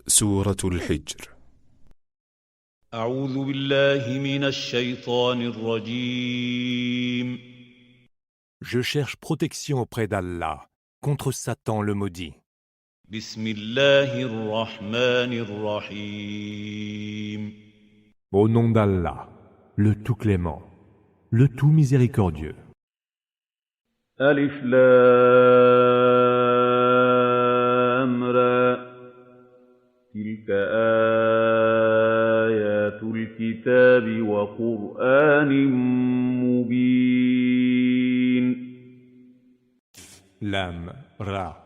سورة الحجر. أعوذ بالله من الشيطان الرجيم. Je cherche protection auprès d'Allah contre Satan le maudit. بسم الله الرحمن الرحيم. Au nom d'Allah, le tout clément, le tout miséricordieux. ألف لام را تلك آيات الكتاب وقرآن مبين. Lam, Ra.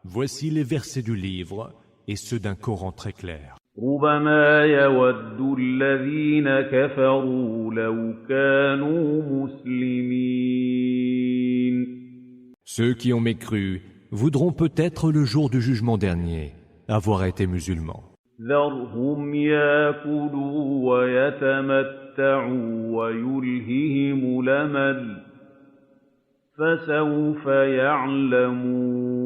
Voici les versets du livre et ceux d'un Coran très clair. ربما يود الذين كفروا لو كانوا مسلمين. Ceux qui ont mécru voudront peut-être le jour du jugement dernier avoir été musulmans. ذرهم ياكلوا ويتمتعوا ويلههم الأمل فسوف يعلمون.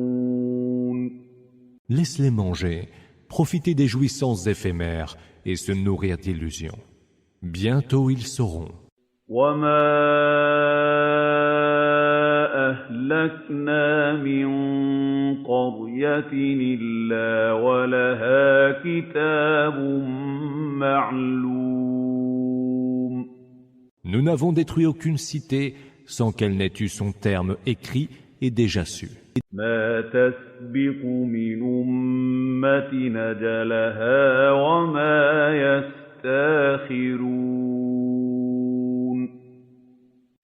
Laisse-les manger, profiter des jouissances éphémères et se nourrir d'illusions. Bientôt ils sauront. وما أهلكنا من قرية إلا ولها كتاب معلوم. Nous n'avons détruit aucune cité sans qu'elle n'ait eu son terme écrit et déjà su. ما تسبق من أمة أجلها وما يستاخرون.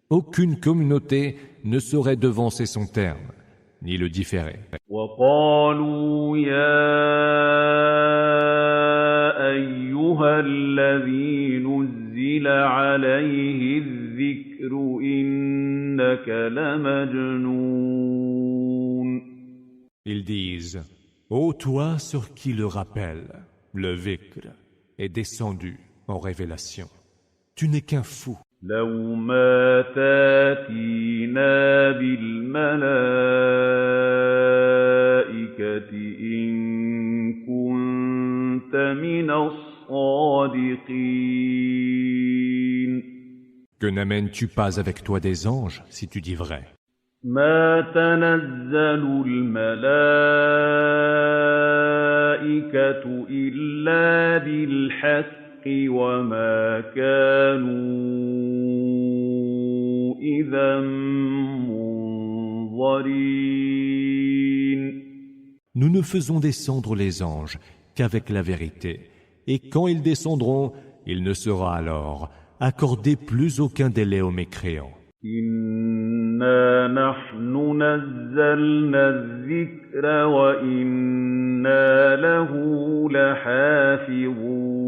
Aucune communauté ne saurait devancer son terme, ni le différer. وقالوا يا أيها الذي نزل عليه الذكر إنك لمجنون. Ils disent, ô toi sur qui le rappel, le vikr, est descendu en révélation. Tu n'es qu'un fou. لو ما تاتينا بالملائكة إن كنت من الصادقين. Que n'amènes-tu pas avec toi des anges si tu dis vrai? ما تنزل الملائكة إلا بالحق وما كانوا إذا منظرين. Nous ne faisons descendre les anges qu'avec la vérité, et quand ils descendront, il ne sera alors accordé plus aucun délai aux mécréants. إنا نحن نزلنا الذكر وإنا له لحافظون.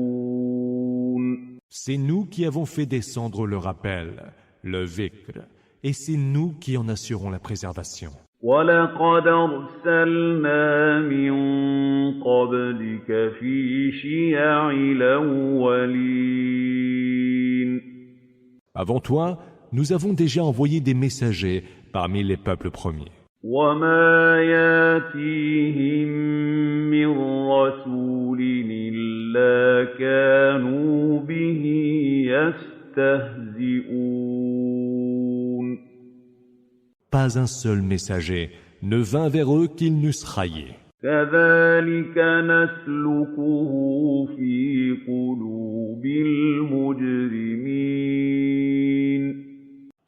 C'est nous qui avons fait descendre le rappel, le vikr, et c'est nous qui en assurons la préservation. ولقد أرسلنا من قبلك في شيع الأولين. Avant toi, nous avons déjà envoyé des messagers parmi les peuples premiers. وما ياتيهم من رسول إلا كانوا به يستهزئون. Pas un seul messager ne vint vers eux qu'ils n'eussent raillé. كذلك نسلكه في قلوب المجرمين.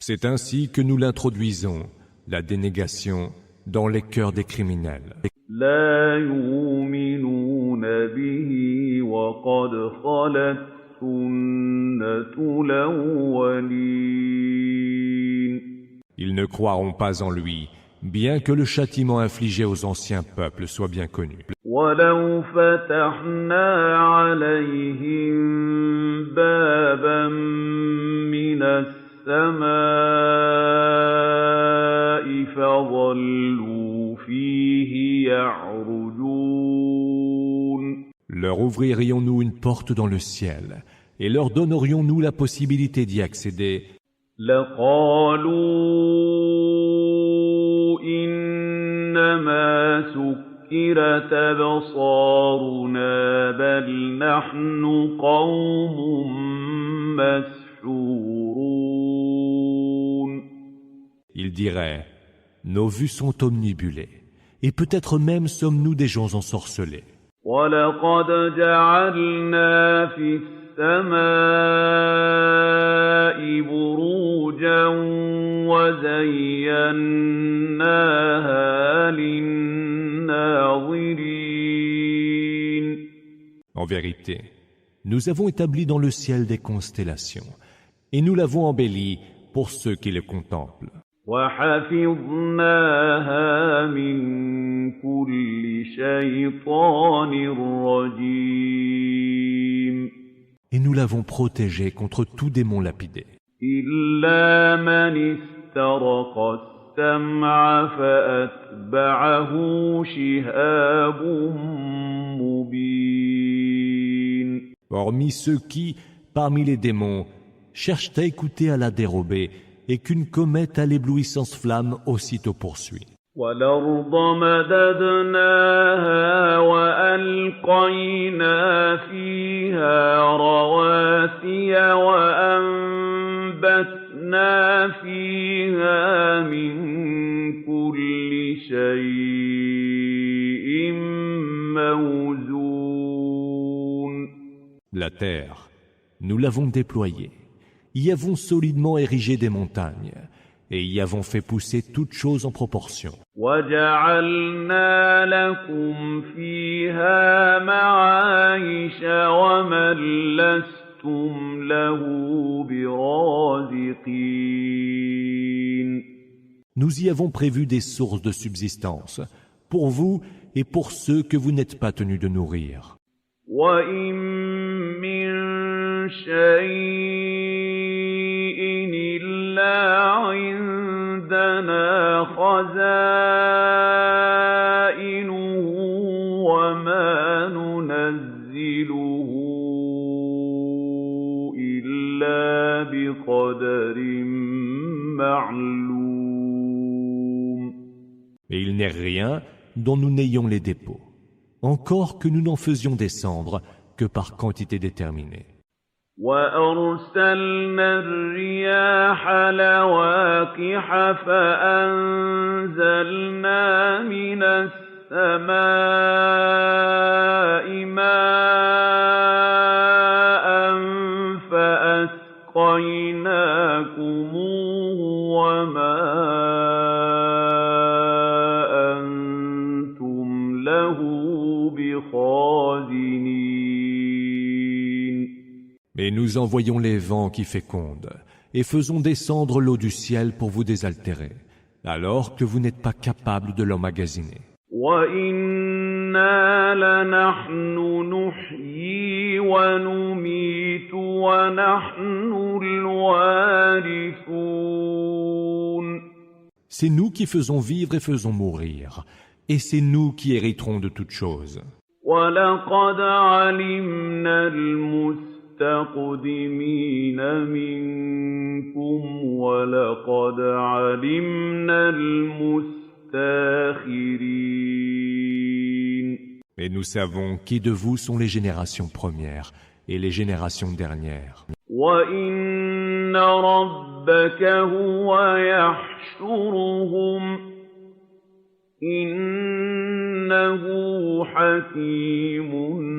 C'est ainsi que nous l'introduisons, la dénégation, dans les cœurs des criminels. لا يؤمنون به وقد خلت سنة الأولين. Ils ne croiront pas en lui, bien que le châtiment infligé aux anciens peuples soit bien connu. ولو فتحنا عليهم بابا من السماء فظلوا فيه يعرجون. Leur ouvririons-nous une porte dans le ciel, et leur donnerions-nous la possibilité d'y accéder? لقالوا إنما سكرت سُكِّرَتْ أَبْصَارُنَا بَلْ نَحْنُ قَوْمٌ مَّسْحُورُونَ. Ils diraient, nos vues sont omnibulées, et peut-être même sommes-nous des gens ensorcelés. وَلَقَدْ جَعَلْنَا فِي السَّمَاءِ بُرُوجًا وَزَيَّنَّاهَا لِلنَّاظِرِينَ. En vérité, nous avons établi dans le ciel des constellations, et nous l'avons embelli pour ceux qui le contemplent. وَحَفِظْنَاهَا مِن كُلِّ شَيْطَانٍ رَّجِيمٍ. Et nous l'avons protégé contre tout démon lapidé. إِلَّا مَنِ اسْتَرَقَ السَّمْعَ فَأَتْبَعَهُ شِهَابٌ مُّبِينٌ. Hormis ceux qui, parmi les démons, cherchent à écouter à la dérobée, et qu'une comète à l'éblouissance flamme aussitôt poursuit. وَالْأَرْضَ مَدَدْنَاهَا وَأَلْقَيْنَا فِيهَا رَوَاسِيَ وَأَنبَتْنَا فِيهَا مِن كُلِّ شَيْءٍ مَّوْزُونٍ. La terre, nous l'avons déployée, y avons solidement érigé des montagnes, et y avons fait pousser toutes choses en proportion. وَجَعَلْنَا لَكُمْ فِيهَا مَعَايِشَ وَمَن لَّسْتُمْ لَهُ بِرَازِقِينَ. Nous y avons prévu des sources de subsistance, pour vous et pour ceux que vous n'êtes pas tenus de nourrir. وَإِن مِّن شَيْءٍ إِلَّا عِندَنَا خَزَائِنُهُ وَمَا نُنَزِّلُهُ إِلَّا بِقَدَرٍ مَّعْلُومٍ. Et il n'est rien dont nous n'ayons les dépôts, encore que nous n'en faisions descendre que par quantité déterminée. وَأَرْسَلْنَا الرِّيَاحَ لَوَاقِحَ فَأَنزَلْنَا مِنَ السَّمَاءِ مَاءً فَأَسْقَيْنَاكُمُوهُ وَمَا أَنتُمْ لَهُ بِخَازِنِينَ. Et nous envoyons les vents qui fécondent, et faisons descendre l'eau du ciel pour vous désaltérer, alors que vous n'êtes pas capable de l'emmagasiner. وَإِنَّا لَنَحْنُ نُحْيِي وَنُمِيتُ وَنَحْنُ الْوَارِثُونَ. C'est nous qui faisons vivre et faisons mourir, et c'est nous qui hériterons de toutes choses. وَلَقَدْ عَلِمْنَا الْمُسْتَقْدِمِينَ مِنكُمْ وَلَقَدْ عَلِمْنَا الْمُسْتَأْخِرِينَ. Et nous savons qui de vous sont les générations premières et les générations dernières. وَإِنَّ رَبَّكَ هُوَ يَحْشُرُهُمْ إِنَّهُ حَكِيمٌ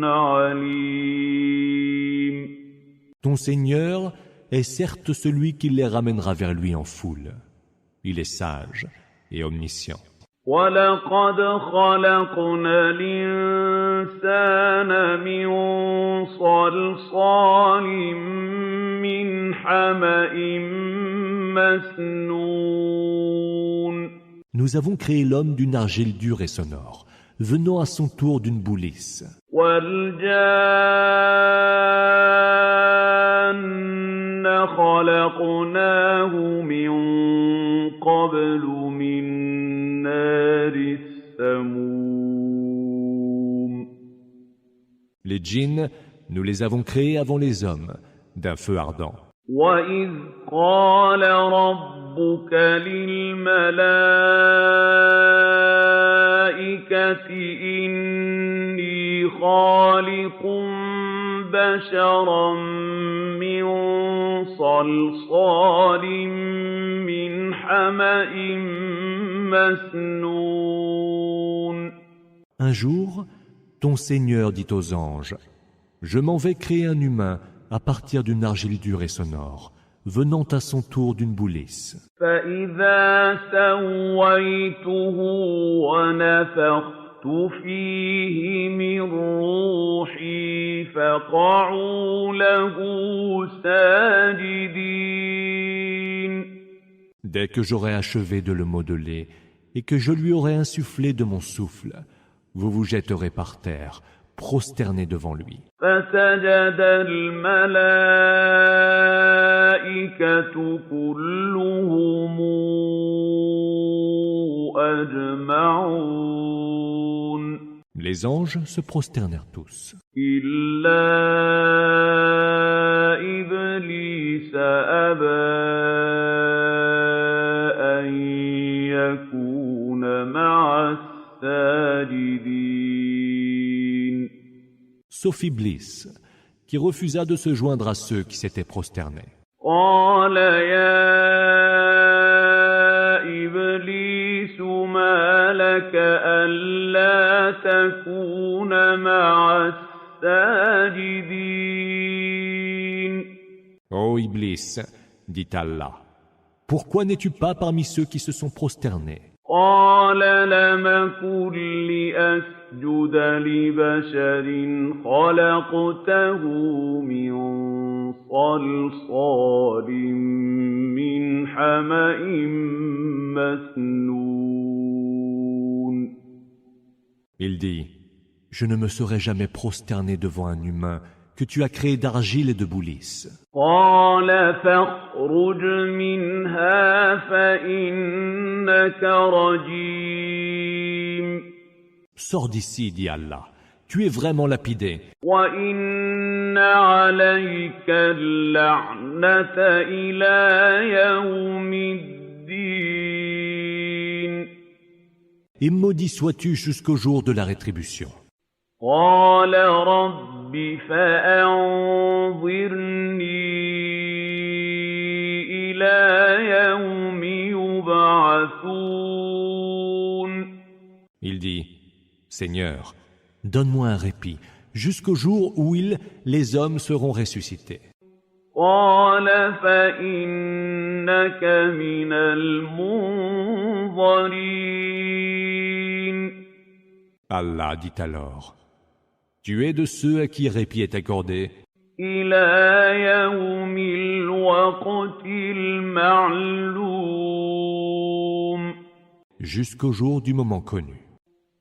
عَلِيمٌ. Ton Seigneur est certes celui qui les ramènera vers lui en foule. Il est sage et omniscient. وَلَقَدْ خَلَقْنَا الْإِنسَانَ مِنْ صَلْصَالٍ مِّنْ حَمَإٍ مَّسْنُونٍ. Nous avons créé l'homme d'une argile dure et sonore, venant à son tour d'une boulisse. وَالْجَانَّ خَلَقْنَاهُ مِن قَبْلُ مِن نَّارِ السَّمُومِ. Les djinns, nous les avons créés avant les hommes, d'un feu ardent. وَإِذْ قَالَ رَبُّكَ لِلْمَلَائِكَةِ الْمَلَائِكَةِ إِنِّي خَالِقٌ بَشَرًا مِّن صَلْصَالٍ مِّنْ حَمَإٍ مَّسْنُونٍ. Un jour, ton Seigneur dit aux anges, je m'en vais créer un humain à partir d'une argile dure et sonore, venant à son tour d'une boulisse. فَإِذَا سَوَّيْتُهُ وَنَفَخْتُ فِيهِ مِن رُّوحِي فَقَعُوا لَهُ سَاجِدِينَ. Dès que j'aurai achevé de le modeler et que je lui aurai insufflé de mon souffle, vous vous jetterez par terre, prosternés devant lui. فَسَجَدَ الْمَلَائِكَةُ كُلُّهُمْ أَجْمَعُونَ. Les anges se prosternèrent tous, إِلَّا إِبْلِيسَ أَبَىٰ أَن يَكُونَ مَعَ السَّاجِدِينَ. sauf Iblis, qui refusa de se joindre à ceux qui s'étaient prosternés. قَالَ يَا إِبْلِيسُ مَا لَكَ أَلَّا تَكُونَ مَعَ السَّاجِدِينَ. Ô Iblis, dit Allah, pourquoi n'es-tu pas parmi ceux qui se sont prosternés? قَالَ لَمْ أَكُن لِّأَسْجُدَ لِبَشَرٍ خَلَقْتَهُ مِن صَلْصَالٍ مِّنْ حَمَإٍ مَّسْنُونٍ. Il dit, je ne me serai jamais prosterné devant un humain que tu as créé d'argile et de boulisse. قَالَ فَاخْرُجْ مِنْهَا فَإِنَّكَ رَجِيمٌ. Sors d'ici, dit Allah, tu es vraiment lapidé, وَإِنَّ عَلَيْكَ اللَّعْنَةَ إِلَىٰ يَوْمِ الدِّينِ. et maudit sois-tu jusqu'au jour de la rétribution. قَالَ رَبِّ فَأَنظِرْنِي إِلَىٰ يَوْمِ يُبْعَثُونَ. Il dit, Seigneur, donne-moi un répit jusqu'au jour où les hommes seront ressuscités. قَالَ فَإِنَّكَ مِنَ الْمُنظَرِينَ. Allah dit alors, tu es de ceux à qui répit est accordé إِلَىٰ يَوْمِ الْوَقْتِ الْمَعْلُومِ. jusqu'au jour du moment connu.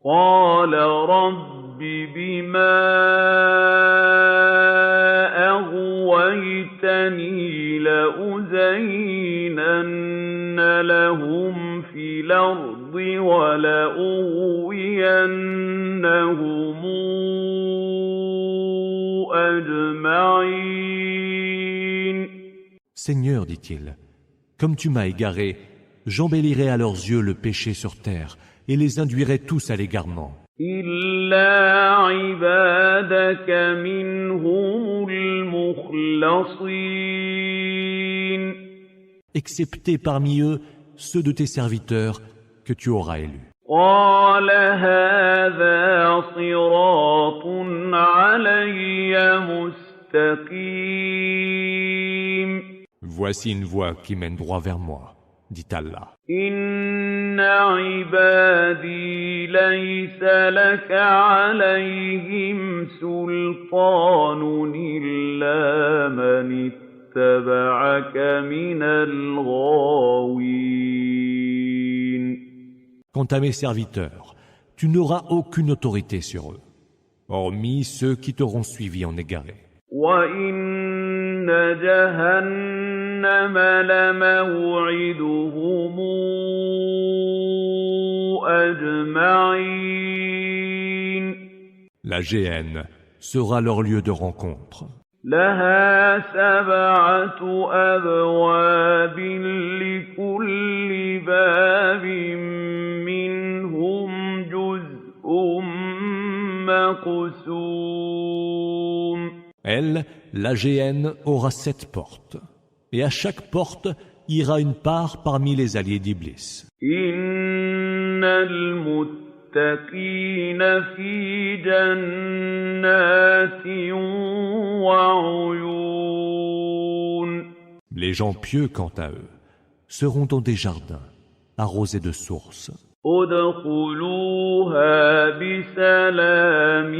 قَالَ رَبِّ بِمَا أَغْوَيْتَنِي لَأُزَيِّنَنَّ لَهُمْ فِي الْأَرْضِ وَلَأُغْوِيَنَّهُمْ أَجْمَعِينَ. Seigneur, dit-il, comme tu m'as égaré, j'embellirai à leurs yeux le péché sur terre et les induirai tous à l'égarement. إِلَّا عِبَادَكَ مِنْهُمُ الْمُخْلَصِينَ. Excepté parmi eux ceux de tes serviteurs que tu auras élus. قَالَ هَٰذَا صِرَاطٌ عَلَيَّ مُسْتَقِيمٌ. Voici une voie qui mène droit vers moi, dit Allah. إِنَّ عِبَادِي لَيْسَ لَكَ عَلَيْهِمْ سُلْطَانٌ إِلَّا مَنِ اتَّبَعَكَ مِنَ الْغَاوِينَ. Quant à mes serviteurs, tu n'auras aucune autorité sur eux, hormis ceux qui t'auront suivi en égaré. وَإِنَّ جَهَنَّمَ لَمَوْعِدُهُمْ أَجْمَعِينَ. La géhenne sera leur lieu de rencontre. لَهَا سَبْعَةُ أَبْوَابٍ لِكُلِّ بَابٍ مِّنْهُمْ جُزْءٌ مَقْسُومٌ Elle, la géhenne, aura 7 portes. Et à chaque porte ira une part parmi les alliés d'Iblis. إِنَّ الْمُتَّقِينَ فِي جَنَّاتٍ وَعُيُونٍ Les gens pieux, quant à eux, seront dans des jardins, arrosés de sources. ادْخُلُوهَا بِسَلَامٍ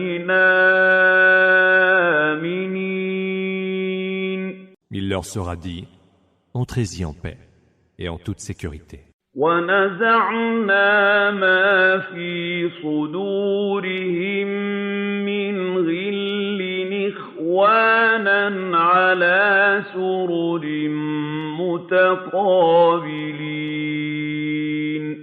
آمِنِينَ Il leur sera dit, entrez-y en paix et en toute sécurité. وَنَزَعْنَا مَا فِي صُدُورِهِم مِّنْ غِلٍّ إِخْوَانًا عَلَىٰ سُرُرٍ مُّتَقَابِلِينَ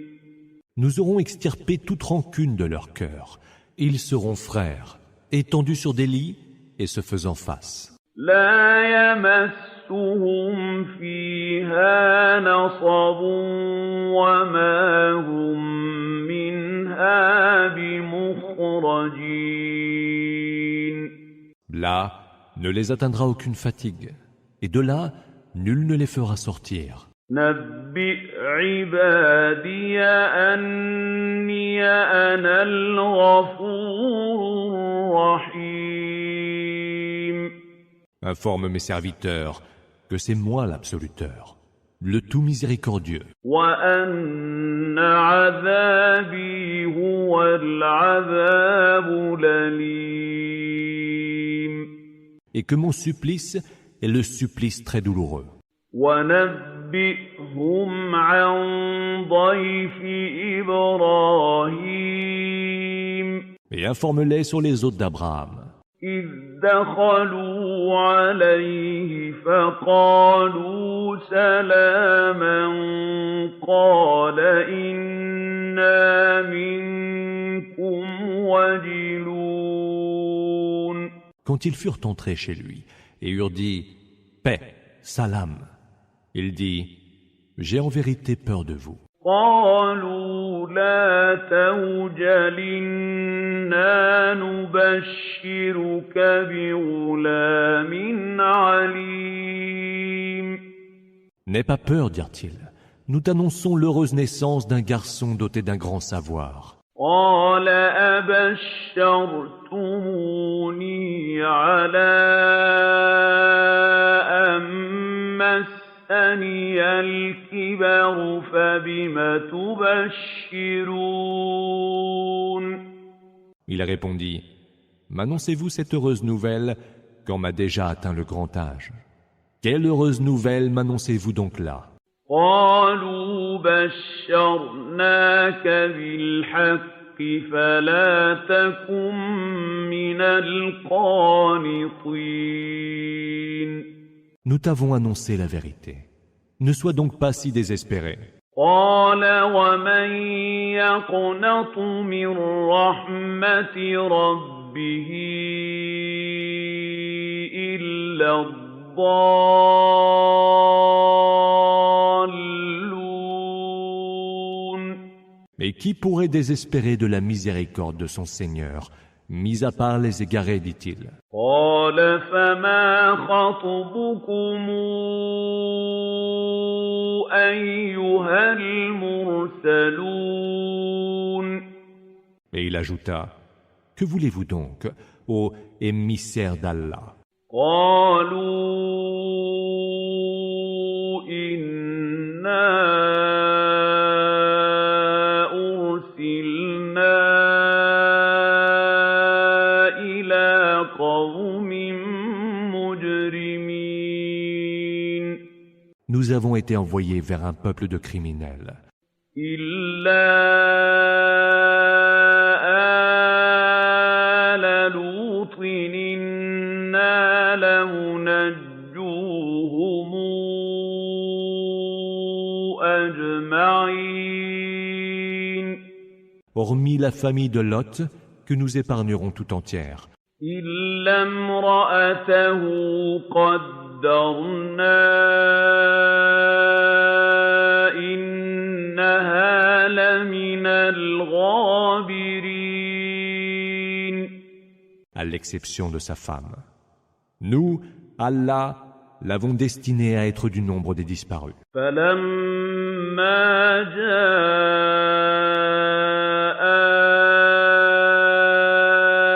Nous aurons extirpé toute rancune de leur cœur. Ils seront frères, étendus sur des lits et se faisant face. لَا يَمَسُّهُمْ فِيهَا نَصَبٌ وَمَا هُم مِّنْهَا بِمُخْرَجِينَ Là ne les atteindra aucune fatigue, et de là nul ne les fera sortir. نَبِّئْ عِبَادِيَ أَنِّي أَنَا الْغَفُورُ الرَّحِيمُ Informe mes serviteurs que c'est moi l'absoluteur, le tout miséricordieux, وَأَنَّ عَذَابِي هُوَ الْعَذَابُ الْأَلِيمُ et que mon supplice est le supplice très douloureux. وَنَبِّئْهُمْ عَن ضَيْفِ إِبْرَاهِيمَ Et informe-les sur les hôtes d'Abraham. إِذْ دَخَلُوا عَلَيْهِ فَقَالُوا سَلَامًا قَالَ إِنَّا مِنكُمْ وَجِلُونَ Quand ils furent entrés chez lui et eurent dit « Paix, salam », il dit « J'ai en vérité peur de vous. قالوا لا توجل إنا نبشرك بغلام عليم N'aie pas peur, dirent-ils. Nous t'annonçons l'heureuse naissance d'un garçon doté d'un grand savoir. قال أبشرتموني على أن مسني الكبر فبم تبشرون Il répondit « M'annoncez-vous cette heureuse nouvelle quand m'a déjà atteint le grand âge? Quelle heureuse nouvelle m'annoncez-vous donc là ?» قالوا بشرناك بالحق فلا تكن من القانطين Nous t'avons annoncé la vérité. Ne sois donc pas si désespéré. قال ومن يقنط من رحمة ربه إلا الضالون Mais qui pourrait désespérer de la miséricorde de son Seigneur, mis à part les égarés, dit-il. قال فما خطبكم أيها المرسلون Et il ajouta, que voulez-vous donc, ô émissaire d'Allah? قالوا إنا أرسلنا إلى قوم مجرمين Nous avons été envoyés vers un peuple de criminels. إلا آل لوط إنا لمنجوهم أجمعين Hormis la famille de Lot, que nous épargnerons tout entière. إلا امرأته قدرنا إنها لمن الغابرين à l'exception de sa femme. Nous, Allah, l'avons destiné à être du nombre des disparus. فلما جاء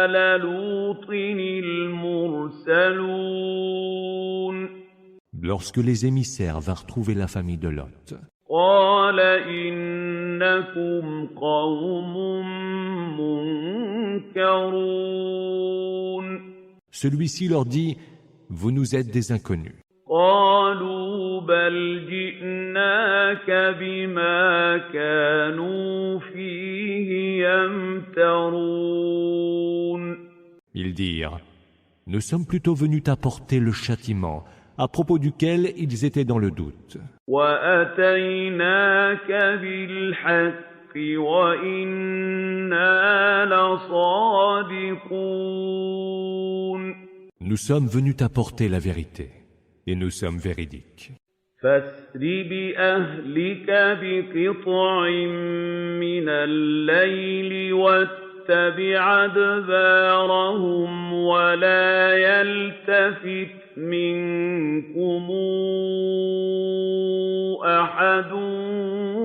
آل لوط المرسلون Lorsque les émissaires vinrent trouver la famille de Lot, قال إنكم قوم منكرون celui-ci leur dit « Vous nous êtes des inconnus ». قالوا بل جئناك بما كانوا فيه يمترون Ils dirent « Nous sommes plutôt venus t'apporter le châtiment à propos duquel ils étaient dans le doute. وأتيناك بالحق وإنا لصادقون Nous sommes venus t'apporter la vérité, et nous sommes véridiques. فاسر بأهلك بقطع من الليل واتبع أدبارهم ولا يلتفت منكم أحد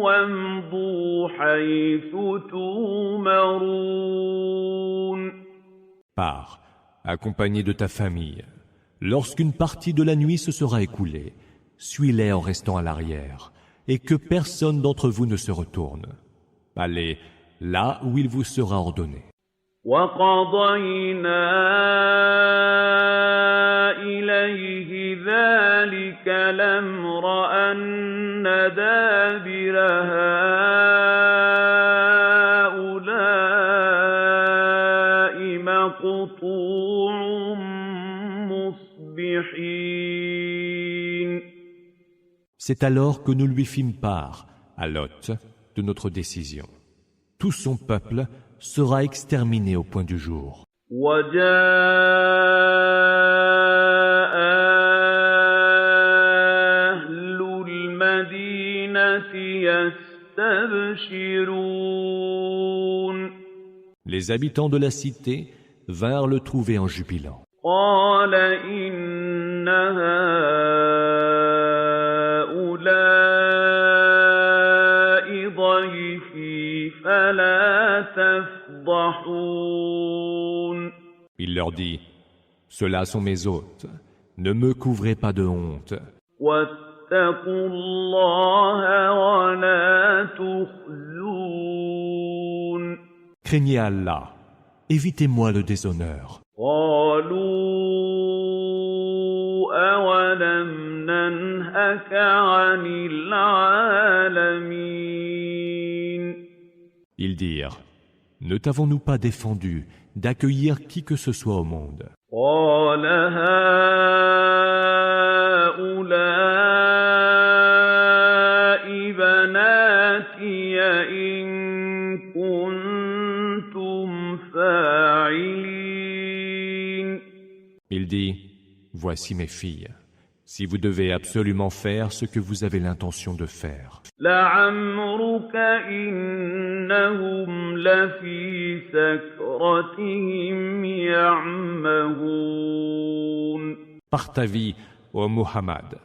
وامضوا حيث تؤمرون. Pars, accompagné de ta famille. Lorsqu'une partie de la nuit se sera écoulée, suis-les en restant à l'arrière, et que personne d'entre vous ne se retourne. Allez là où il vous sera ordonné. وَقَضَيْنَا إِلَيْهِ ذَلِكَ الْأَمْرَ أَنَّ دَابِرَ هَٰؤُلَاءِ مَقْطُوعٌ مُّصْبِحِينَ. C'est alors que nous lui fîmes part, à Lot, de notre décision. Tout son peuple sera exterminé au point du jour. وَجَاءَ أَهْلُ الْمَدِينَةِ يَسْتَبْشِرُونَ. Les habitants de la cité vinrent le trouver en jubilant. قَالَ إِنَّ هَٰؤُلَاءِ ضَيْفِي فَلَا تَفْضَحُونِ. Il leur dit, « Ceux-là sont mes hôtes, ne me couvrez pas de honte. وَاتَّقُوا اللَّهَ وَلَا تُخْزُونِ. Craignez Allah, évitez-moi le déshonneur. » قالوا أولم ننهك عن العالمين. Ils dirent, « Ne t'avons-nous pas défendu d'accueillir qui que ce soit au monde ?» قال هؤلاء بناتي إن كنتم فاعلين. Il dit, « Voici mes filles, si vous devez absolument faire ce que vous avez l'intention de faire. لعمرك إنهم لفي سكرتهم يعمهون. Par ta vie, ô Muhammad,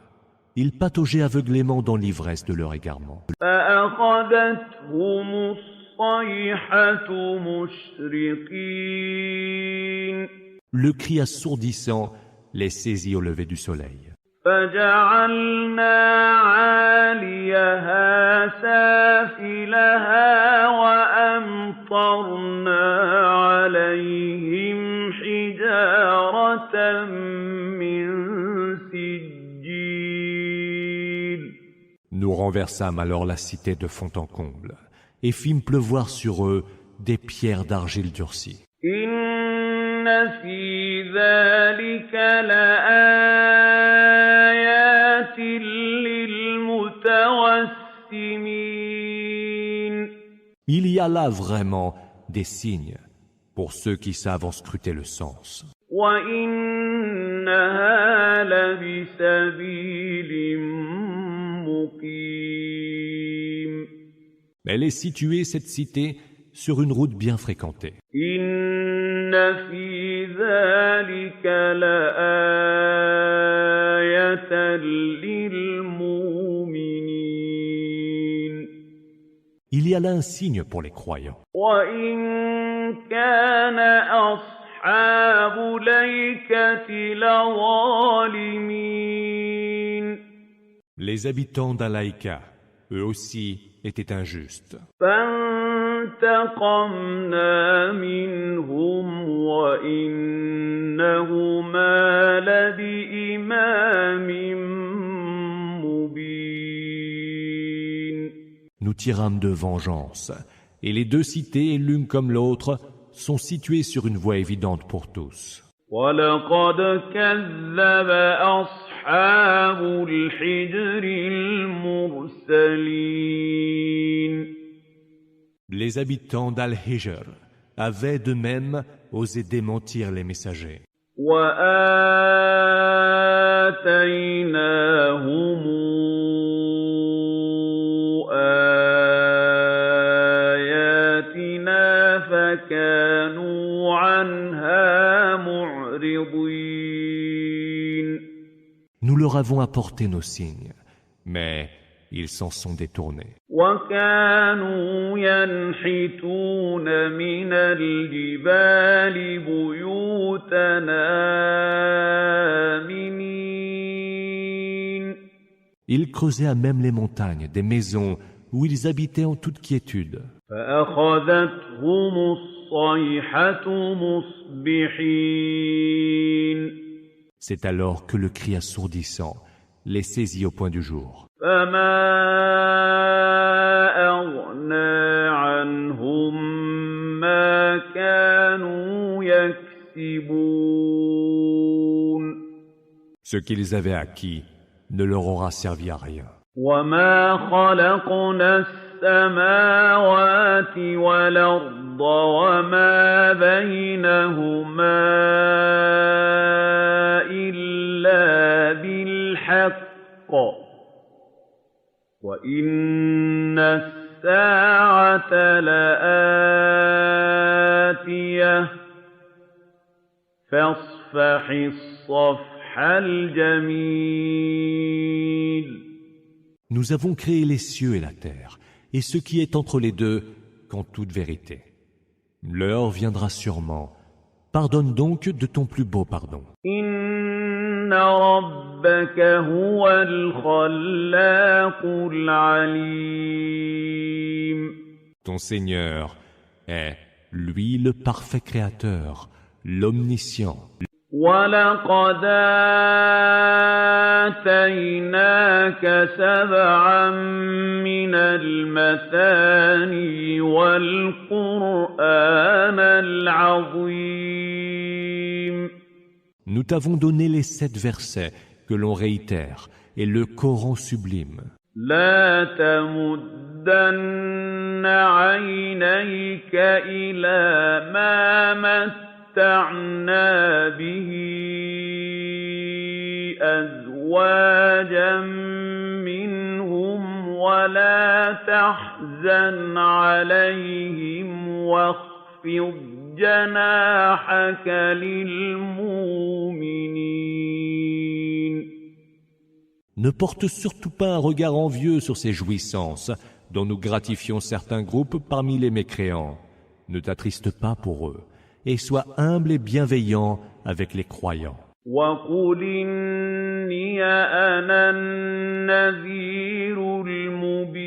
ils pataugeaient aveuglément dans l'ivresse de leur égarement. فأخذتهم الصيحة مشرقين. Le cri assourdissant les saisit au lever du soleil. فجعلنا عاليها سافلها وأمطرنا عليهم حجارة من سجيل. Nous renversâmes alors la cité de fond en comble et fîmes pleuvoir sur eux des pierres d'argile durcies. إن في ذلك لآيات للمتوسمين. Il y a là vraiment des signes pour ceux qui savent en scruter le sens. وإنها لبسبيل مقيم. Elle est située, cette cité, sur une route bien fréquentée. إن في ذَٰلِكَ لَآيَةً لِّلْمُؤْمِنِينَ Il y a là un signe pour les croyants. وَإِن كَانَ أَصْحَابُ الْأَيْكَةِ لَظَالِمِينَ Les habitants d'Alaïka, eux aussi, étaient injustes. فَانتَقَمْنَا مِنْهُمْ وَإِنَّهُمَا لَبِإِمَامٍ مُّبِينٍ Nous tirâmes de vengeance, et les deux cités, l'une comme l'autre, sont situées sur une voie évidente pour tous. وَلَقَدْ كَذَّبَ أَصْحَابُ الْحِجْرِ الْمُرْسَلِينَ Les habitants d'Al-Hijr avaient de même osé démentir les messagers. وَآتَيْنَاهُمْ آيَاتِنَا فَكَانُوا عَنْهَا مُعْرِضِينَ Nous leur avons apporté nos signes, mais ils s'en sont détournés. وَكَانُوا يَنْحِتُونَ مِنَ الْجِبَالِ بُيُوتًا آمِنِينَ Ils creusaient à même les montagnes des maisons où ils habitaient en toute quiétude. فَأَخَذَتْهُمُ الصَّيْحَةُ مُصْبِحِينَ C'est alors que le cri assourdissant les saisit au point du jour. فَمَا أَغْنَىٰ عَنْهُم مَّا كَانُوا يَكْسِبُونَ Ce qu'ils avaient acquis ne leur aura servi à rien. وَمَا خَلَقْنَا السَّمَاوَاتِ وَالْأَرْضَ وَمَا بَيْنَهُمَا إِلَّا بِالْحَقِّ وَإِنَّ السَّاعَةَ لَآتِيَةٌ فَاصْفَحِ الصَّفْحَ الْجَمِيلَ Nous avons créé les cieux et la terre, et ce qui est entre les deux, qu'en toute vérité. L'heure viendra sûrement. Pardonne donc de ton plus beau pardon. إِنَّ رَبَّكَ هُوَ الْخَلَّاقُ الْعَلِيمُ Ton Seigneur est, lui, le parfait créateur, l'omniscient. وَلَقَدْ آتَيْنَاكَ سَبْعًا مِّنَ الْمَثَانِي وَالْقُرْآنَ الْعَظِيمَ Nous t'avons donné les 7 versets que l'on réitère et le Coran sublime. لَا تَمُدَّنَّ عَيْنَيْكَ إِلَىٰ مَا مَتَّعْنَا بِهِ أَزْوَاجًا مِّنْهُمْ وَلَا تَحْزَنْ عَلَيْهِمْ وَاخْفِضْ جَنَاحَكَ لِلْمُؤْمِنِينَ Ne porte surtout pas un regard envieux sur ces jouissances dont nous gratifions certains groupes parmi les mécréants. Ne t'attriste pas pour eux et sois humble et bienveillant avec les croyants. وَقُلْ إِنِّي أَنَا النَّذِيرُ الْمُبِينُ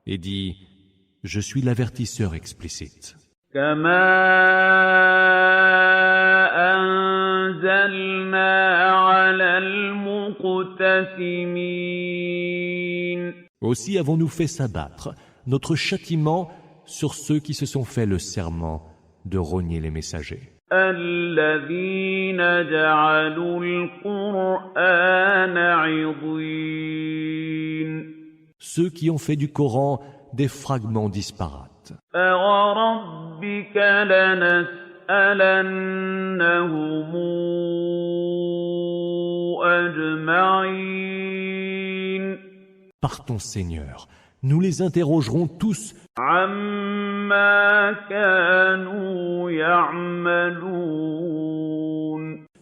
Et dis, je suis l'avertisseur explicite. كَمَا أَنزَلْنَا عَلَى الْمُقْتَسِمِينَ Aussi avons-nous fait s'abattre notre châtiment sur ceux qui se sont fait le serment de rogner les messagers. الَّذِينَ جَعَلُوا الْقُرْآنَ عِضِينَ Ceux qui ont fait du Coran des fragments disparates. فَوَرَبِّكَ لَنَسْأَلَنَّهُمْ أَجْمَعِينَ Par ton Seigneur, Nous les interrogerons tous عما كانوا يعملون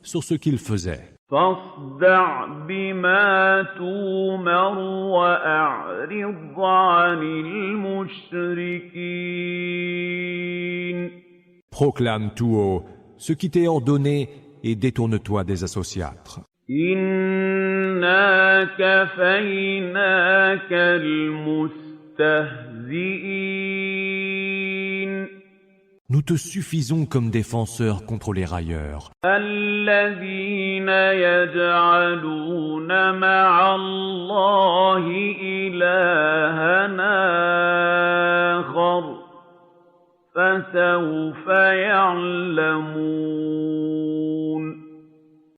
sur ce qu'ils faisaient. فاصدع بما تؤمر وأعرض عن المشركين Proclame tout haut ce qui t'est ordonné et détourne-toi des associatres. إنا كفيناك المستهزئين Nous te suffisons comme défenseurs contre les railleurs, الذين يجعلون مع الله إلهًا آخر فسوف يعلمون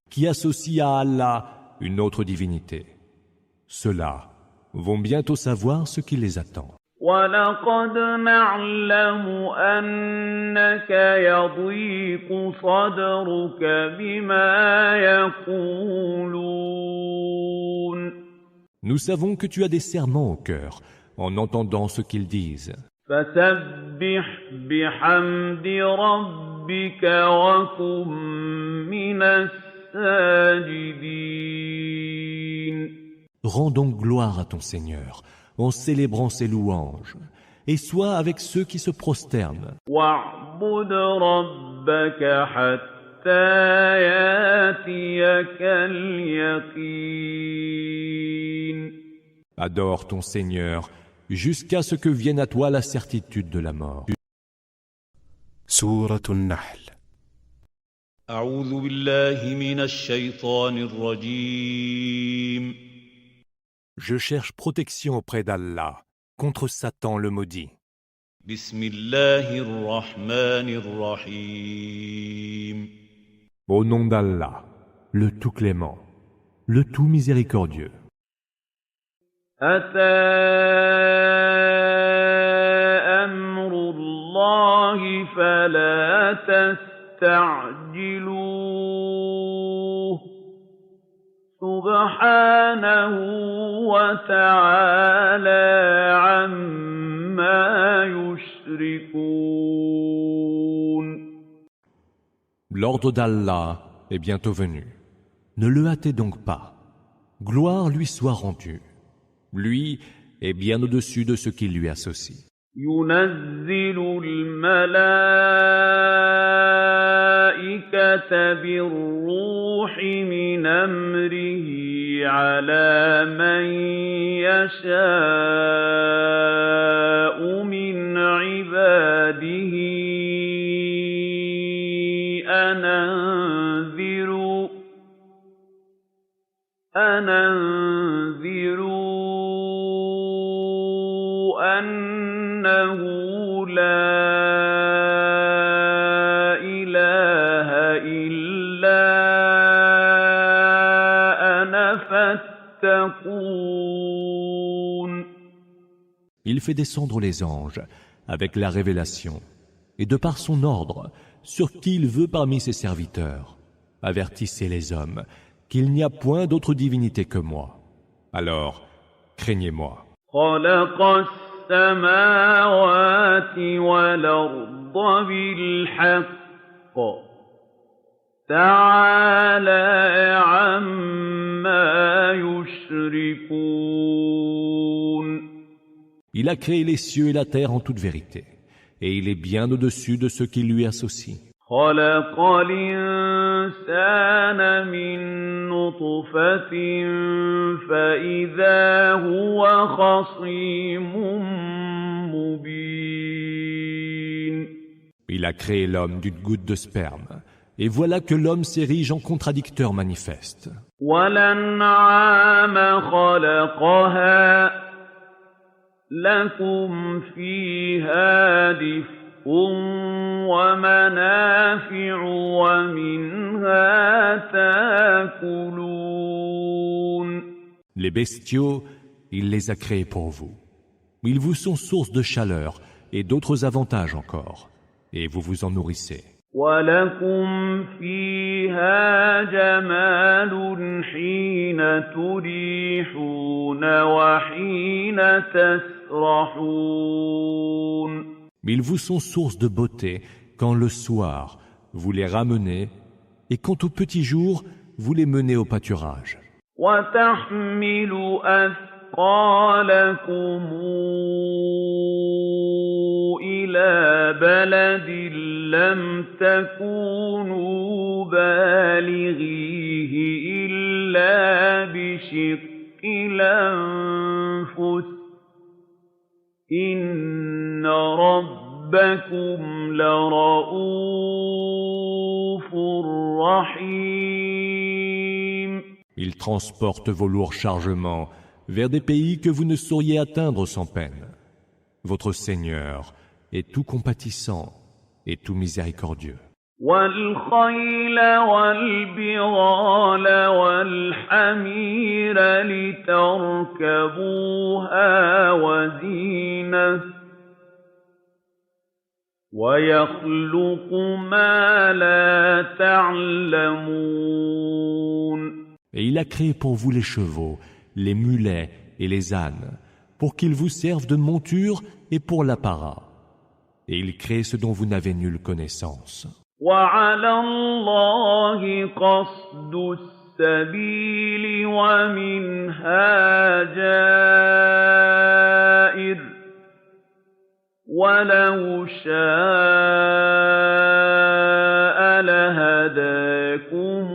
qui associent à Allah une autre divinité. Ceux-là vont bientôt savoir ce qui les attend. وَلَقَدْ نَعْلَمُ أَنَّكَ يَضِيقُ صَدْرُكَ بِمَا يَقُولُونَ Nous savons que tu as des serments au cœur en entendant ce qu'ils disent. فَسَبِّحْ بِحَمْدِ رَبِّكَ وَكُن مِّنَ السَّاجِدِينَ Rends donc gloire à ton Seigneur en célébrant ses louanges et sois avec ceux qui se prosternent. وَاعْبُدْ رَبَّكَ حَتَّى يَأْتِيَكَ الْيَقِينُ Adore ton Seigneur jusqu'à ce que vienne à toi la certitude de la mort. سورة النحل. أعوذ بالله من الشيطان الرجيم. Je cherche protection auprès d'Allah contre Satan le maudit. بسم الله الرحمن الرحيم. Au nom d'Allah, le tout clément, le tout miséricordieux. أتى أمر الله فلا تستعجلوه سبحانه وتعالى عما يشركون L'ordre d'Allah est bientôt venu. Ne le hâtez donc pas. Gloire lui soit rendue. Lui est bien au-dessus de ce qui lui associe. ينزل الملائكة بالروح من أمره على من يشاء من عباده أن أنذروا أنه لا إله إلا أنا فاتقون. Il fait descendre les anges avec la révélation et de par son ordre sur qui il veut parmi ses serviteurs. Avertissez les hommes qu'il n'y a point d'autre divinité que moi. Alors, craignez-moi. خلق السماوات والأرض بالحق تعالى عما يشركون. Il a créé les cieux et la terre en toute vérité, et il est bien au-dessus de ceux qui lui associent. خلق الإنسان من نطفة فإذا هو خصيم مبين. Il a créé l'homme d'une goutte de sperme, et voilà que l'homme s'érige en contradicteur manifeste. وَالْأَنْعَامَ خَلَقَهَا لَكُمْ فِيهَا دِفْءٌ وَمَنَافِعُ وَمِنْهَا تَأْكُلُونَ. Les bestiaux, il les a créés pour vous. Ils vous sont source de chaleur et d'autres avantages encore, et vous vous en nourrissez. وَلَكُمْ فِيهَا جَمَالٌ حِينَ تُرِيحُونَ وَحِينَ تَسْرُحُونَ تسرحون Mais ils vous sont source de beauté quand le soir vous les ramenez et quand au petit jour vous les menez au pâturage. وتحمل أثقالكم إلى بلد لم تكونوا بالغيه إلا بشق الأنفس إن ربكم لرؤوف رحيم. Ils transportent vos lourds chargements vers des pays que vous ne sauriez atteindre sans peine. Votre Seigneur est tout compatissant et tout miséricordieux. والخيل والبغال والحمير لتركبوها وزينة ويخلق ما لا تعلمون. Et il a créé pour vous les chevaux, les mulets et les ânes, pour qu'ils vous servent de monture et pour l'apparat. Et il crée ce dont vous n'avez nulle connaissance. وعلى الله قصد السبيل ومنها جائر ولو شاء لهداكم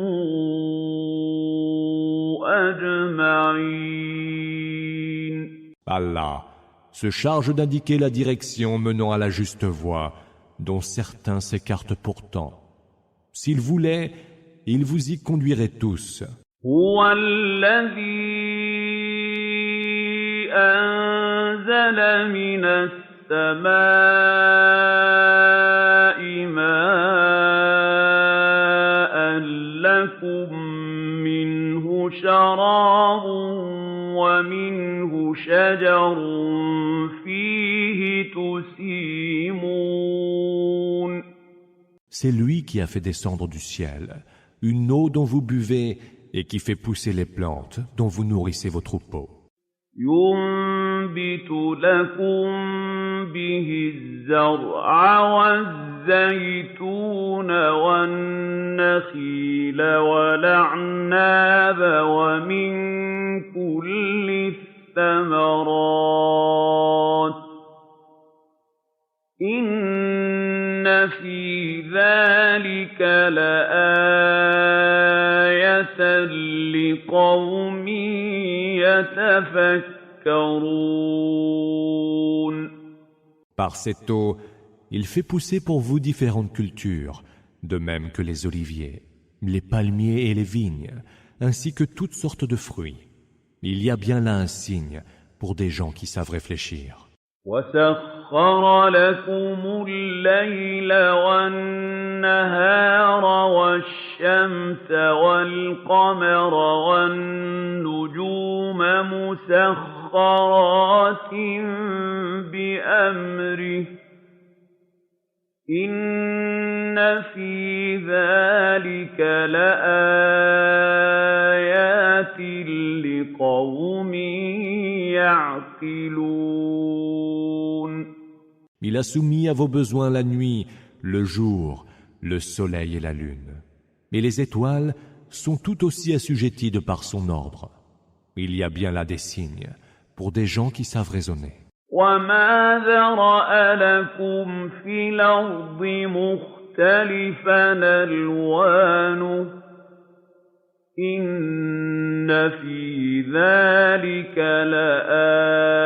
أجمعين. Allah se charge d'indiquer la direction menant à la juste voie, dont certains s'écartent pourtant. S'il voulait, il vous y conduirait tous. هو الذي أنزل من السماء ماء لكم منه شراب ومنه شجر فيه تسيمون. C'est lui qui a fait descendre du ciel une eau dont vous buvez et qui fait pousser les plantes dont vous nourrissez vos troupeaux. ينبت لكم به الزرع والزيتون والنخيل والأعناب ومن كل الثمرات إن في ذلك لآية لقوم يتفكرون. Par cette eau, il fait pousser pour vous différentes cultures, de même que les oliviers, les palmiers et les vignes, ainsi que toutes sortes de fruits. Il y a bien là un signe pour des gens qui savent réfléchir. وسخر لكم الليل والنهار والشمس والقمر والنجوم مسخرات بأمره إن في ذلك لآيات لقوم يعقلون. Il a soumis à vos besoins la nuit, le jour, le soleil et la lune. Et les étoiles sont tout aussi assujetties de par son ordre. Il y a bien là des signes pour des gens qui savent raisonner. وما ذرأ لكم في الأرض مختلفا ألوانه إن في ذلك لآية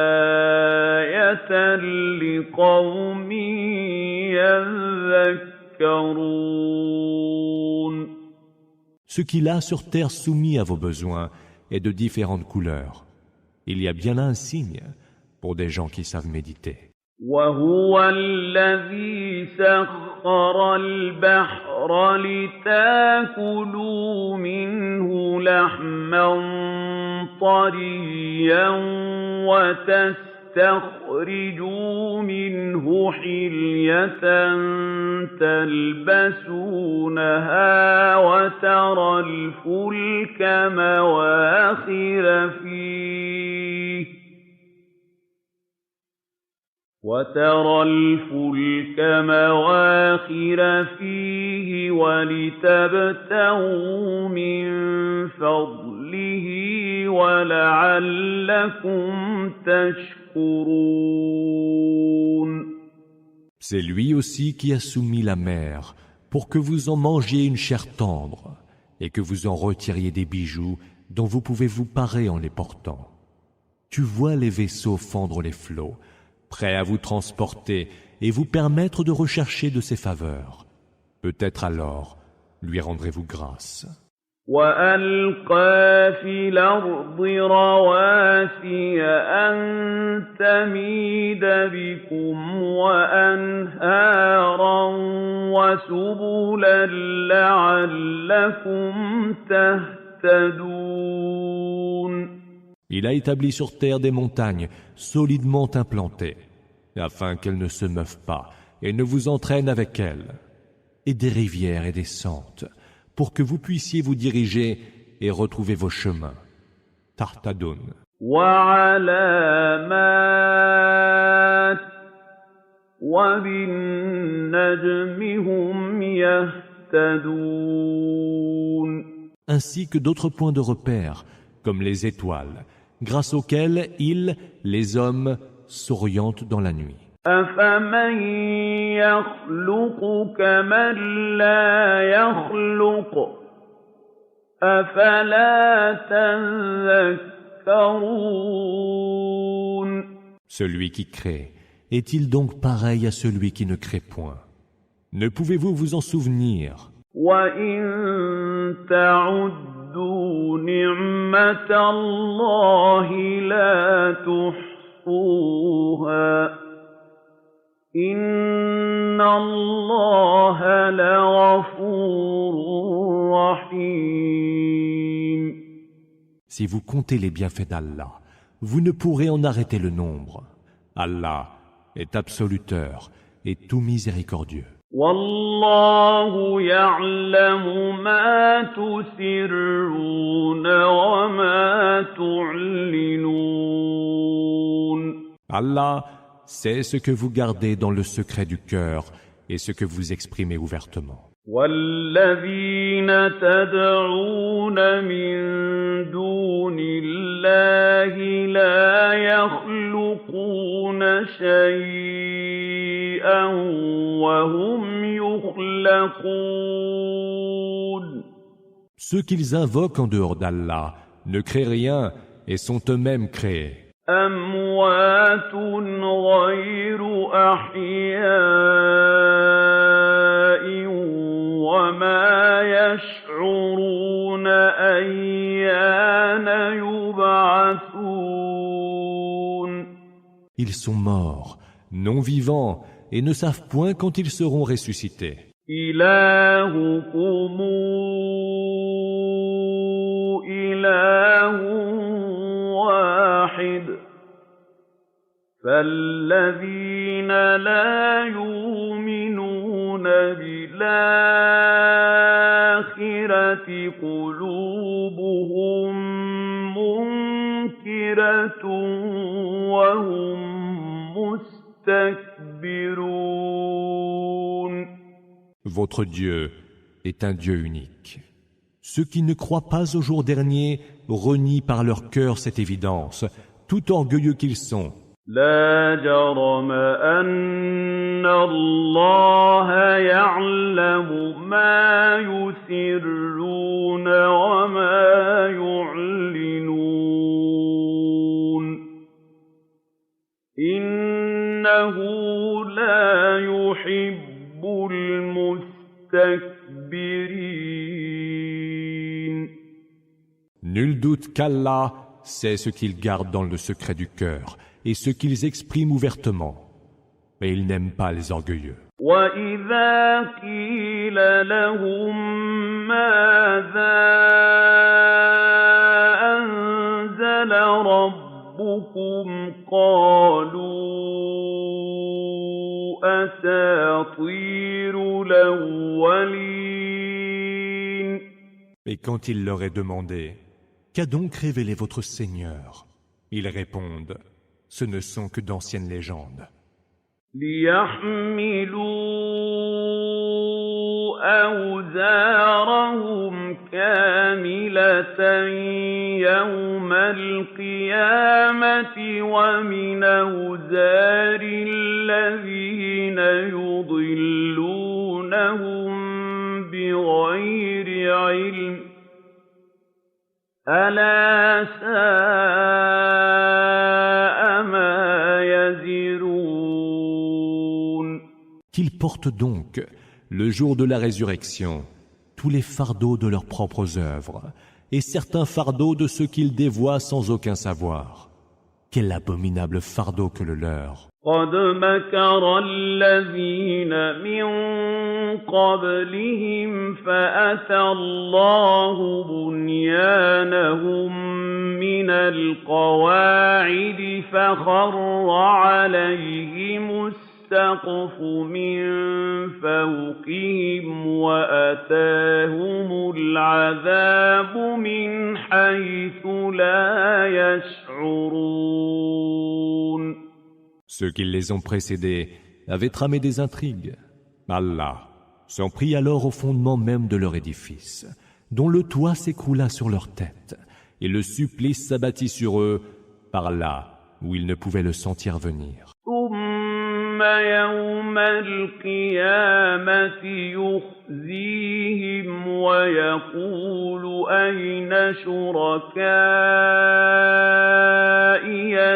لقوم يذكرون. Ce qu'il a sur terre soumis à vos besoins est de différentes couleurs. Il y a bien là un signe pour des gens qui savent méditer. وهو الذي سخر البحر لتاكلوا منه لحما طريا وتستخرجوا منه حلية تلبسونها وترى الفلك مواخر فيه وترى الفلك مواخر فيه ولتبتغوا من فضله ولعلكم تشكرون. C'est lui aussi qui a soumis la mer pour que vous en mangiez une chair tendre et que vous en retiriez des bijoux dont vous pouvez vous parer en les portant. Tu vois les vaisseaux fendre les flots, prêts à vous transporter et vous permettre de rechercher de ses faveurs. Peut-être alors lui rendrez-vous grâce. وألقى في الأرض رواسي أن تميد بكم وأنهارا وسبلا لعلكم تهتدون. Il a établi sur terre des montagnes solidement implantées, afin qu'elles ne se meuvent pas et ne vous entraînent avec elles, et des rivières et des sentes, pour que vous puissiez vous diriger et retrouver vos chemins. Tahtadun. وعلامات وبالنجم هم يهتدون. Ainsi que d'autres points de repère, comme les étoiles, grâce auxquelles ils, les hommes, s'orientent dans la nuit. أفمن يخلق كمن لا يخلق أفلا تذكرون. Celui qui crée, est-il donc pareil à celui qui ne crée point? Ne pouvez-vous vous en souvenir? وإن تعدوا نعمة الله لا تحصوها إن الله لغفور رحيم. Si vous comptez les bienfaits d'Allah, vous ne pourrez en arrêter le nombre. Allah est absoluteur et tout miséricordieux. والله يعلم ما تسرون وما تعلنون. Allah sait ce que vous gardez dans le secret du cœur et ce que vous exprimez ouvertement. والذين تدعون من دون الله لا يخلقون شيئا وهم يخلقون. Ceux qu'ils invoquent en dehors d'Allah ne créent rien et sont eux-mêmes créés. أموات غير أحياء وما يشعرون أيان يبعثون. Ils sont morts, non vivants, et ne savent point quand ils seront ressuscités. إلهكم إله واحد فالذين لا يؤمنون بالآخرة قلوبهم منكرة وهم مستكبرون. Votre Dieu est un Dieu unique. Ceux qui ne croient pas au jour dernier renient par leur cœur cette évidence, tout orgueilleux qu'ils sont. لا جرم أن الله يعلم ما يسرون وما يعلنون إنه لا يحب المستكبرين. Nul doute qu'Allah sait ce qu'ils gardent dans le secret du cœur et ce qu'ils expriment ouvertement, mais il n'aime pas les orgueilleux. وَإِذَا قِيلَ لَهُم مَّاذَا أَنزَلَ رَبُّكُمْ قَالُوا أَسَاطِيرُ الْأَوَّلِينَ. Et quand il leur est demandé « Qu'a donc révélé votre Seigneur ?» Ils répondent « Ce ne sont que d'anciennes légendes. » لِيَحْمِلُوا أَوْزَارَهُمْ كَامِلَةً يَوْمَ الْقِيَامَةِ وَمِنْ أَوْزَارِ الَّذِينَ يُضِلُّونَهُم بِغَيْرِ عِلْمٍ ۗ أَلَا سَاءَ مَا يَزِرُونَ. Qu'ils portent donc, le jour de la résurrection, tous les fardeaux de leurs propres œuvres, et certains fardeaux de ceux qu'ils dévoient sans aucun savoir. Quel abominable fardeau que le leur! قَدْ مَكَرَ الَّذِينَ مِن قَبْلِهِمْ فَأَتَى اللَّهُ بُنْيَانَهُم مِّنَ الْقَوَاعِدِ فَخَرَّ عَلَيْهِمُ السَّقْفُ مِن فَوْقِهِمْ وَأَتَاهُمُ الْعَذَابُ مِنْ حَيْثُ لَا يَشْعُرُونَ. Ceux qui les ont précédés avaient tramé des intrigues. Allah s'en prit alors au fondement même de leur édifice, dont le toit s'écroula sur leur tête, et le supplice s'abattit sur eux par là où ils ne pouvaient le sentir venir. ثُمَّ يَوْمَ الْقِيَامَةِ يُخْزِيهِمْ وَيَقُولُ أَيْنَ شُرَكَائِيَ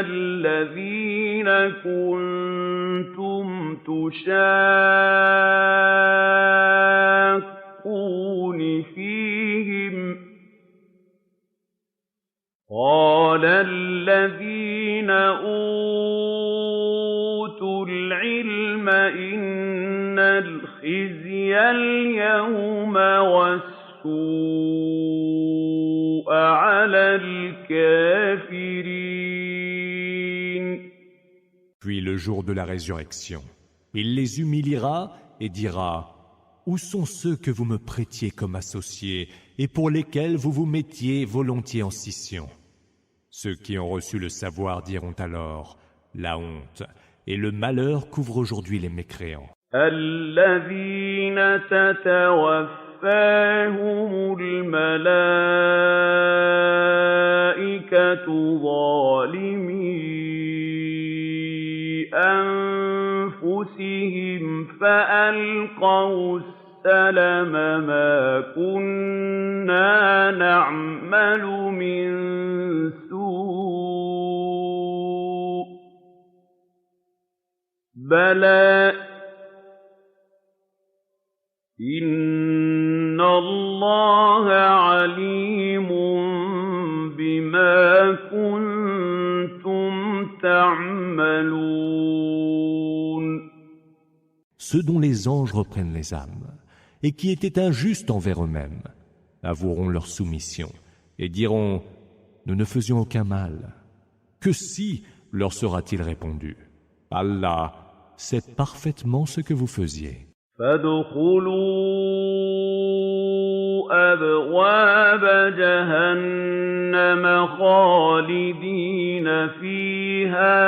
الَّذِينَ كُنتُمْ تُشَاقُّونَ فِيهِمْ ۚ قَالَ الَّذِينَ أُوتُوا الْعِلْمَ إِنَّ الْخِزْيَ الْيَوْمَ وَالسُّوءَ عَلَى الْكَافِرِينَ. Puis le jour de la résurrection, il les humiliera et dira: Où sont ceux que vous me prêtiez comme associés et pour lesquels vous vous mettiez volontiers en scission? Ceux qui ont reçu le savoir diront alors: La honte et le malheur couvrent aujourd'hui les mécréants. الَّذِينَ تَتَوَفَّاهُمُ الْمَلَائِكَةُ ظَالِمِي أَنفُسِهِمْ فَأَلْقَوْا السَّلَمَ مَا كُنَّا نَعْمَلُ مِن سُوءٍ بَلَىٰ إِنَّ اللَّهَ عَلِيمٌ بِمَا كُنتُمْ تَعْمَلُونَ. Ceux dont les anges reprennent les âmes et qui étaient injustes envers eux-mêmes avoueront leur soumission et diront: Nous ne faisions aucun mal. Que si, leur sera-t-il répondu, Allah sait parfaitement ce que vous faisiez. فَادْخُلُوا أَبْوَابَ جَهَنَّمَ خَالِدِينَ فِيهَا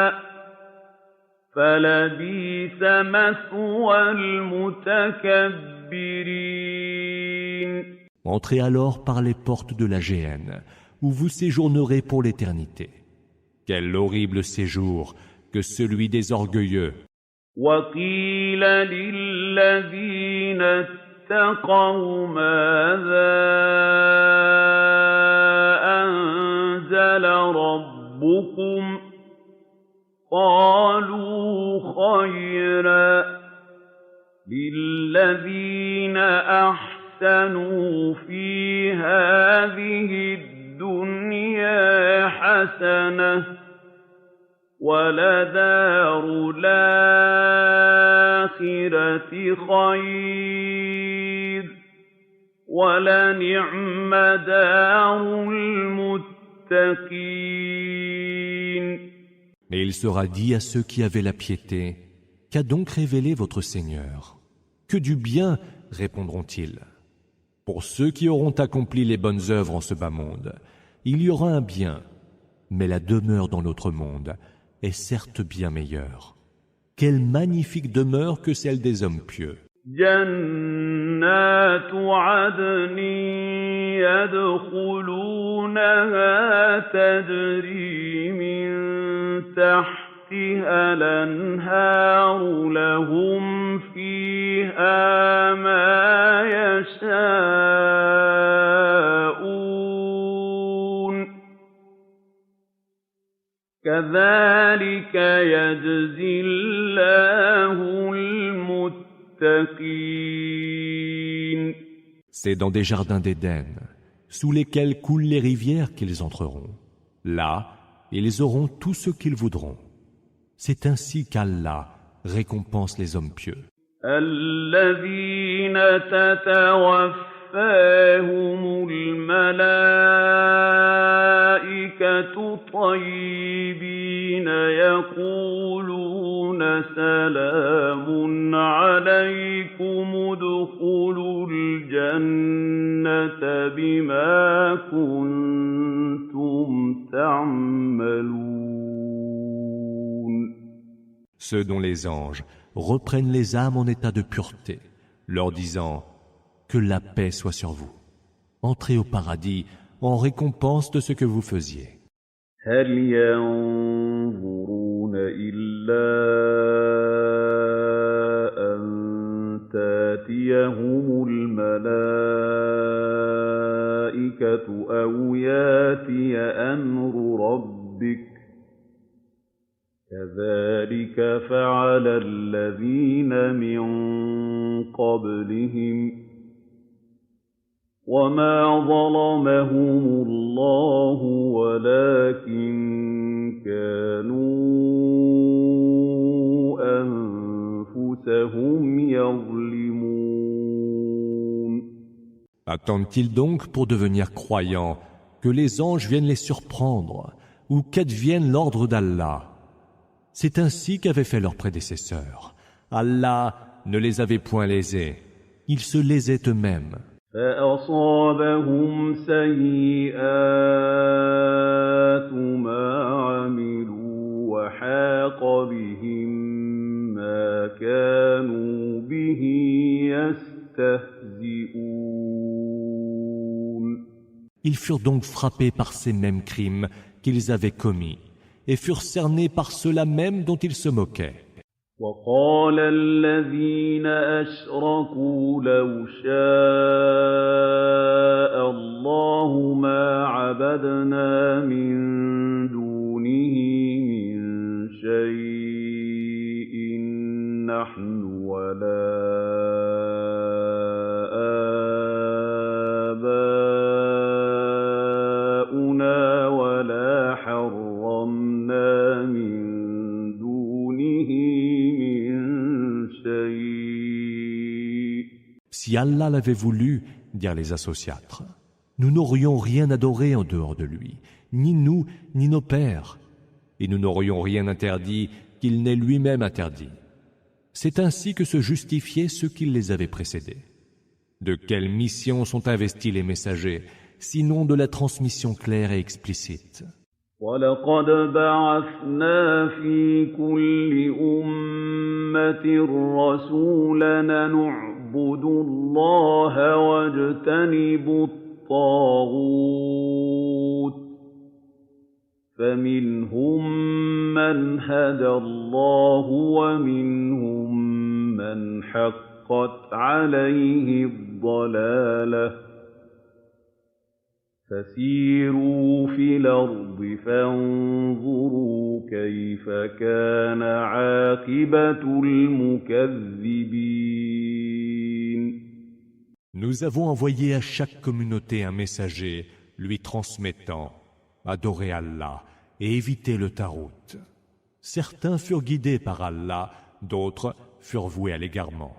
فَلَبِئْسَ مَثْوَى الْمُتَكَبِّرِينَ. Entrez alors par les portes de la géhenne, où vous séjournerez pour l'éternité. Quel horrible séjour que celui des orgueilleux. وَقِيلَ لِلَّذِينَ اتَّقَوْا مَاذَا أَنزَلَ رَبُّكُمْ قَالُوا خَيْرًا لِلَّذِينَ أَحْسَنُوا فِي هَٰذِهِ الدُّنْيَا حَسَنَةٌ وَلَدَارُ الْآخِرَةِ خَيْرٌ وَلَنِعْمَ دَارُ الْمُتَّقِينَ. Et il sera dit à ceux qui avaient la piété: Qu'a donc révélé votre Seigneur? Que du bien, répondront-ils. Pour ceux qui auront accompli les bonnes œuvres en ce bas monde, il y aura un bien, mais la demeure dans l'autre monde est certes bien meilleure. Quelle magnifique demeure que celle des hommes pieux. جنات عدن يدخلونها تجري من تحتها الأنهار لهم فيها ما يشاءون كذلك يجزي الله المتقين. C'est dans des jardins d'Éden, sous lesquels coulent les rivières qu'ils entreront. Là, ils auront tout ce qu'ils voudront. C'est ainsi qu'Allah récompense les hommes pieux. الذين تتوفاهم الملائكة طيبين يقولون سلام عليكم ادخلوا الجنة بما كنتم تعملون. Ceux dont les anges reprennent les âmes en état de pureté, leur disant « Que la paix soit sur vous. Entrez au paradis en récompense de ce que vous faisiez. » هل ينظرون إلا أن تأتيهم الملائكة أو يأتي أمر ربك كذلك فعل الذين من قبلهم وما ظلمهم الله ولكن كانوا أنفسهم يظلمون. Attendent-ils donc pour devenir croyants que les anges viennent les surprendre ou qu'advienne l'ordre d'Allah? C'est ainsi qu'avaient fait leurs prédécesseurs. Allah ne les avait point lésés, ils se lésaient eux-mêmes. فأصابهم سيئات ما عملوا وحاق بهم ما كانوا به يستهزئون. Ils furent donc frappés par ces mêmes crimes qu'ils avaient commis et furent cernés par ceux-là même dont ils se moquaient. وقال الذين أشركوا لو شاء الله ما عبدنا من دونه من شيء نحن ولا آباؤنا ولا حرمنا من Si Allah l'avait voulu, dirent les associatres, nous n'aurions rien adoré en dehors de lui, ni nous, ni nos pères, et nous n'aurions rien interdit qu'il n'ait lui-même interdit. C'est ainsi que se justifiaient ceux qui les avaient précédés. De quelle mission sont investis les messagers, sinon de la transmission claire et explicite? وَلَقَدْ بَعَثْنَا فِي كُلِّ أُمَّةٍ رَّسُولًا أَنِ اعْبُدُوا اللَّهَ وَاجْتَنِبُوا الطَّاغُوتَ فَمِنْهُم مَّنْ هَدَى اللَّهُ وَمِنْهُم مَّنْ حَقَّتْ عَلَيْهِ الضَّلَالَةُ فسيروا في الأرض فانظروا كيف كان عاقبة المكذبين. Nous avons envoyé à chaque communauté un messager lui transmettant « Adorez Allah et évitez le tarout ». Certains furent guidés par Allah, d'autres furent voués à l'égarement.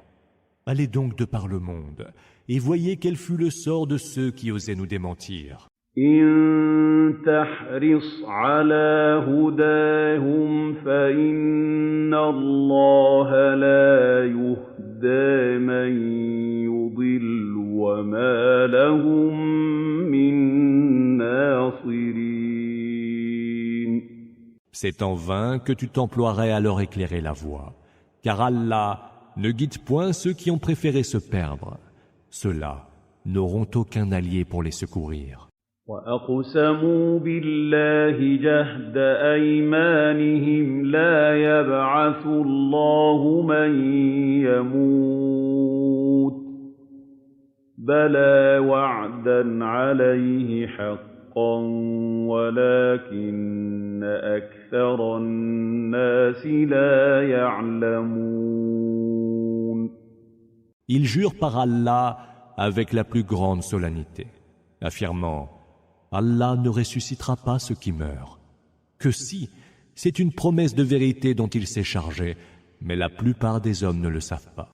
Allez donc de par le monde et voyez quel fut le sort de ceux qui osaient nous démentir. إن تحرص على هداهم فإن الله لا يهدى من يضل وما لهم من ناصرين. C'est en vain que tu t'emploierais à leur éclairer la voie. car Allah ne guide point ceux qui ont préféré se perdre. Ceux-là n'auront aucun allié pour les secourir. وَأَقْسَمُوا بِاللَّهِ جَهْدَ أَيْمَانِهِمْ لَا يَبْعَثُ اللَّهُ مَن يَمُوتُ بَلَىٰ وَعْدًا عَلَيْهِ حَقًّا وَلَٰكِنَّ أَكْثَرَ النَّاسِ لَا يَعْلَمُونَ. Ils jurent par Allah avec la plus grande solennité, affirmant: Allah ne ressuscitera pas ceux qui meurent. Que si, c'est une promesse de vérité dont il s'est chargé, mais la plupart des hommes ne le savent pas.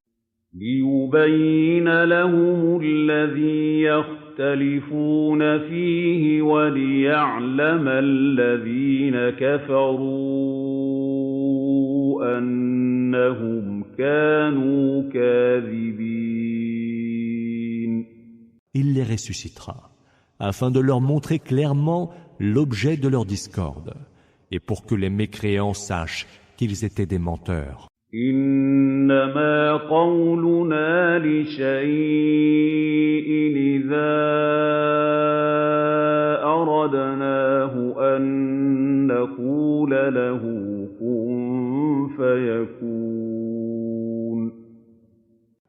لِيُبَيِّنَ لَهُمُ الَّذِي يَخْتَلِفُونَ فِيهِ وَلِيَعْلَمَ الَّذِينَ كَفَرُوا أَنَّهُمْ كَانُوا كَاذِبِينَ. Il les ressuscitera, afin de leur montrer clairement l'objet de leur discorde, et pour que les mécréants sachent qu'ils étaient des menteurs. إِنَّمَا قَوْلُنَا لِشَيْءٍ إِذَا أَرَدْنَاهُ أَن نَّقُولَ لَهُ كُن فَيَكُونُ.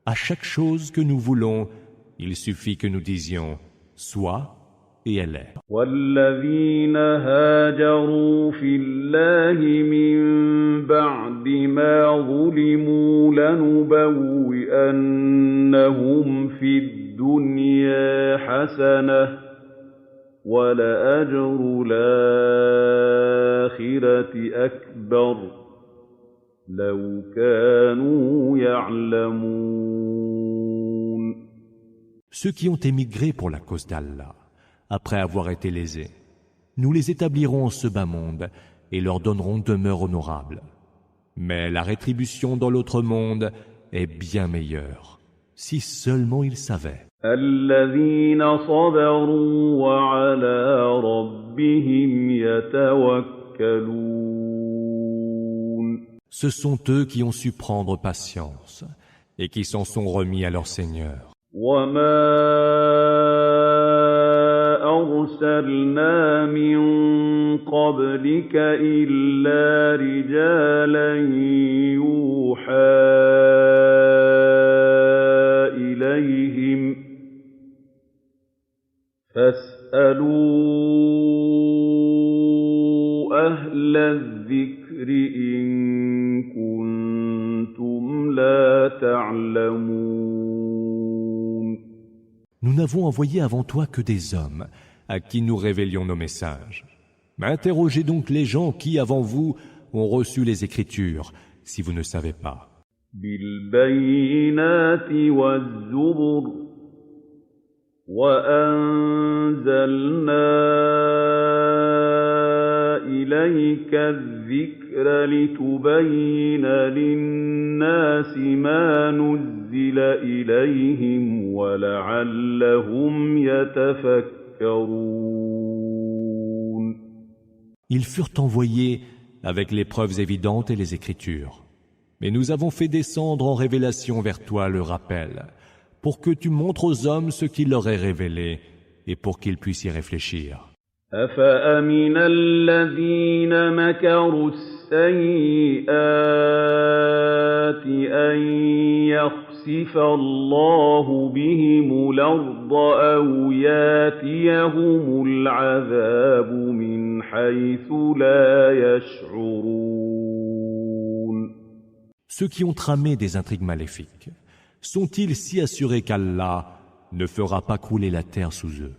À chaque chose que nous voulons, il suffit que nous disions « sois » et elle est. وَالَّذِينَ هَاجَرُوا فِي اللَّهِ مِن بَعْدِ مَا ظُلِمُوا لَنُبَوِّئَنَّهُمْ فِي الدُّنْيَا حَسَنَةً وَلَأَجْرُ الْآخِرَةِ أَكْبَرُ لَوْ كَانُوا يَعْلَمُونَ. Ceux qui ont émigré pour la cause d'Allah, après avoir été lésés, nous les établirons en ce bas monde et leur donnerons demeure honorable. Mais la rétribution dans l'autre monde est bien meilleure, si seulement ils savaient. الَّذِينَ صَبَرُوا وَعَلَىٰ رَبِّهِمْ يَتَوَكَّلُونَ. Ce sont eux qui ont su prendre patience et qui s'en sont remis à leur Seigneur. وَمَا أَرْسَلْنَا مِن قَبْلِكَ إِلَّا رِجَالًا يُوحَىٰ إِلَيْهِمْ فَاسْأَلُوا أَهْلَ الذِّكْرِ إِن كُنتُمْ لَا تَعْلَمُونَ. Nous n'avons envoyé avant toi que des hommes à qui nous révélions nos messages. Mais interrogez donc les gens qui, avant vous, ont reçu les Écritures, si vous ne savez pas. بِالْبَيِّنَاتِ وَالزُّبُرِ وَأَنزَلْنَا إِلَيْكَ الذِّكْرَ لِتُبَيِّنَ لِلنَّاسِ مَا نُزِّلَ إِلَيْهِمْ وَلَعَلَّهُمْ يَتَفَكَّرُونَ. Ils furent envoyés avec les preuves évidentes et les Écritures. Mais nous avons fait descendre en révélation vers toi le rappel, pour que tu montres aux hommes ce qu'il leur est révélé et pour qu'ils puissent y réfléchir. أَفَأَمِنَ الَّذِينَ مَكَرُوا السَّيِّئَاتِ أَن يَخْسِفَ اللَّهُ بِهِمُ الْأَرْضَ أَوْ يَأْتِيَهُمُ الْعَذَابُ مِنْ حَيْثُ لَا يَشْعُرُونَ. Ceux qui ont tramé des intrigues maléfiques, sont-ils si assurés qu'Allah ne fera pas couler la terre sous eux,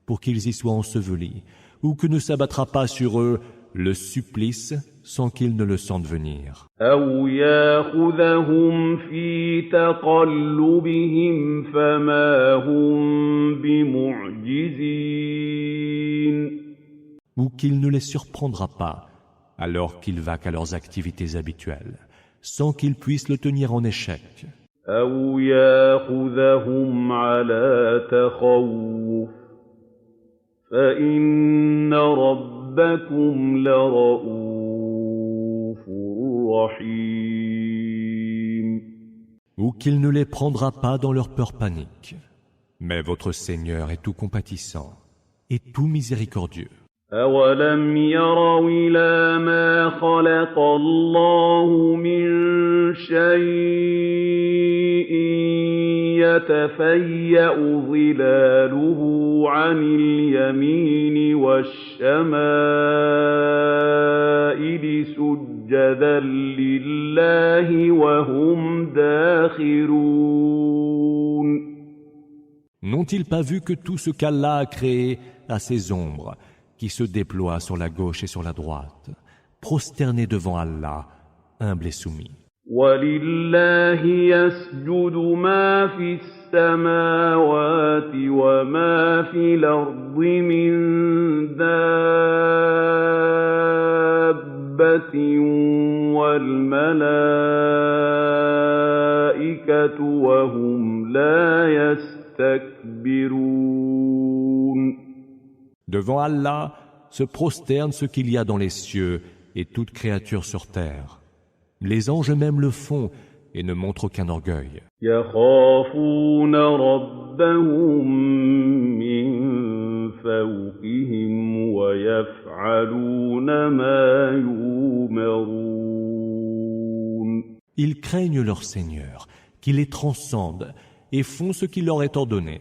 pour qu'ils y soient ensevelis, ou que ne s'abattra pas sur eux le supplice sans qu'ils ne le sentent venir? أَوْ يَأْخُذَهُمْ فِي تَقَلُّبِهِمْ فَمَا هُمْ بِمُعْجِزِينَ. Ou qu'il ne les surprendra pas alors qu'ils vaquent à leurs activités habituelles, sans qu'ils puissent le tenir en échec. أَوْ يَأْخُذَهُمْ عَلَىٰ تَخَوُّفٍ فَإِنَّ رَبَّكُمْ لَرَءُوفٌ رَّحِيمٌ. ou qu'il ne les prendra pas dans leur peur panique. Mais votre Seigneur est tout compatissant et tout miséricordieux. أَوَلَمْ يَرَوْا إِلَىٰ مَا خَلَقَ اللَّهُ مِن شَيْءٍ يَتَفَيَّأُ ظِلَالُهُ عَنِ الْيَمِينِ وَالشَّمَائِلِ سُجَّدًا لِّلَّهِ وَهُمْ دَاخِرُونَ. N'ont-ils pas vu que tout ce qu'Allah a créé a ses ombres, qui se déploient sur la gauche et sur la droite, prosternés devant Allah, humbles et soumis. وَلِلَّهِ يَسْجُدُ مَا فِي السَّمَاوَاتِ وَمَا فِي الْأَرْضِ مِن دَابَّةٍ وَالْمَلَائِكَةُ وَهُمْ لَا يَسْتَكْبِرُونَ. Devant Allah se prosterne ce qu'il y a dans les cieux et toute créature sur terre. Les anges même le font et ne montrent aucun orgueil. يَخَافُونَ رَبَّهُم مِّن فَوْقِهِمْ وَيَفْعَلُونَ مَا يُؤْمَرُونَ. Ils craignent leur Seigneur, qui les transcende et font ce qui leur est ordonné.